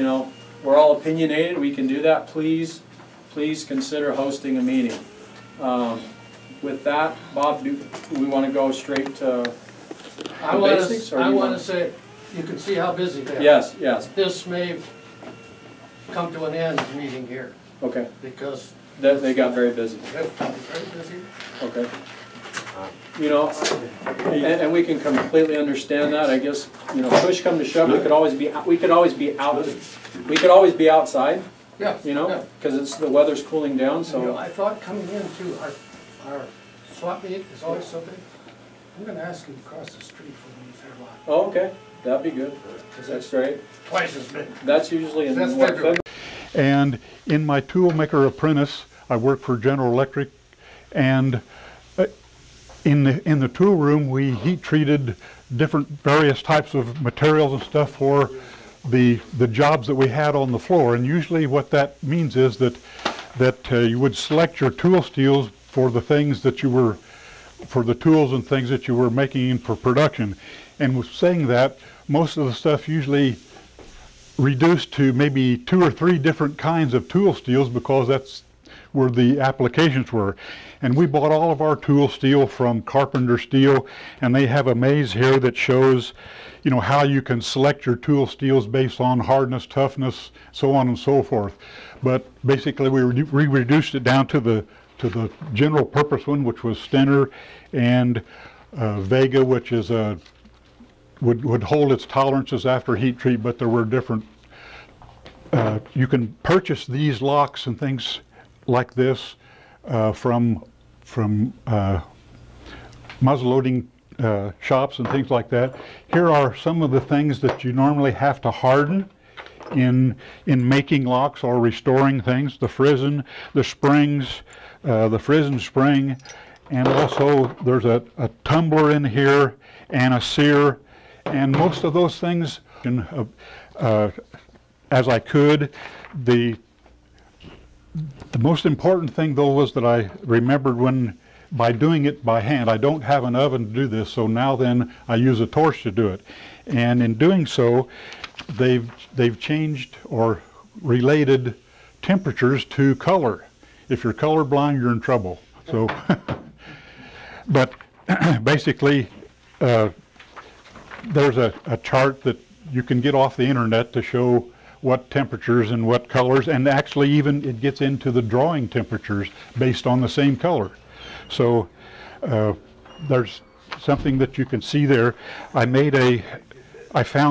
You know, we're all opinionated. We can do that. Please consider hosting a meeting. With that, Bob, do we want to go straight to the basics? I want to say, you can see how busy they are. Yes, yes. This may come to an end meeting here. Okay. Because they got very busy. Very busy. Okay. You know, and we can completely understand that. I guess, you know, push come to shove, we could always be outside. Yeah. You know, because the weather's cooling down. So you know, I thought coming into our swap meet is always so big. I'm going to ask you to cross the street for me, fair lot. Oh, okay, that'd be good. That's great. Twice as big. That's usually in February. And in my toolmaker apprentice, I work for General Electric, and in the tool room we heat treated various types of materials and stuff for the jobs that we had on the floor. And usually what that means is that you would select your tool steels for the things that you were, for the tools and things that you were making for production. And with saying that, most of the stuff usually reduced to maybe 2 or 3 different kinds of tool steels, because that's where the applications were. And we bought all of our tool steel from Carpenter Steel, and they have a maze here that shows, you know, how you can select your tool steels based on hardness, toughness, so on and so forth. But basically we reduced it down to the general purpose one, which was Stenner, and Vega, which is would hold its tolerances after heat treat, but there were different. You can purchase these locks and things like this from muzzleloading shops and things like that. Here are some of the things that you normally have to harden in making locks or restoring things: the frizzen, the springs, the frizzen spring, and also there's a tumbler in here and a sear, and most of those things as I could. The most important thing though was that I remembered by doing it by hand. I don't have an oven to do this, so now then I use a torch to do it. And in doing so, they've changed or related temperatures to color. If you're colorblind, you're in trouble. So, but basically, there's a chart that you can get off the internet to show what temperatures and what colors, and actually even it gets into the drawing temperatures based on the same color. So there's something that you can see there. I found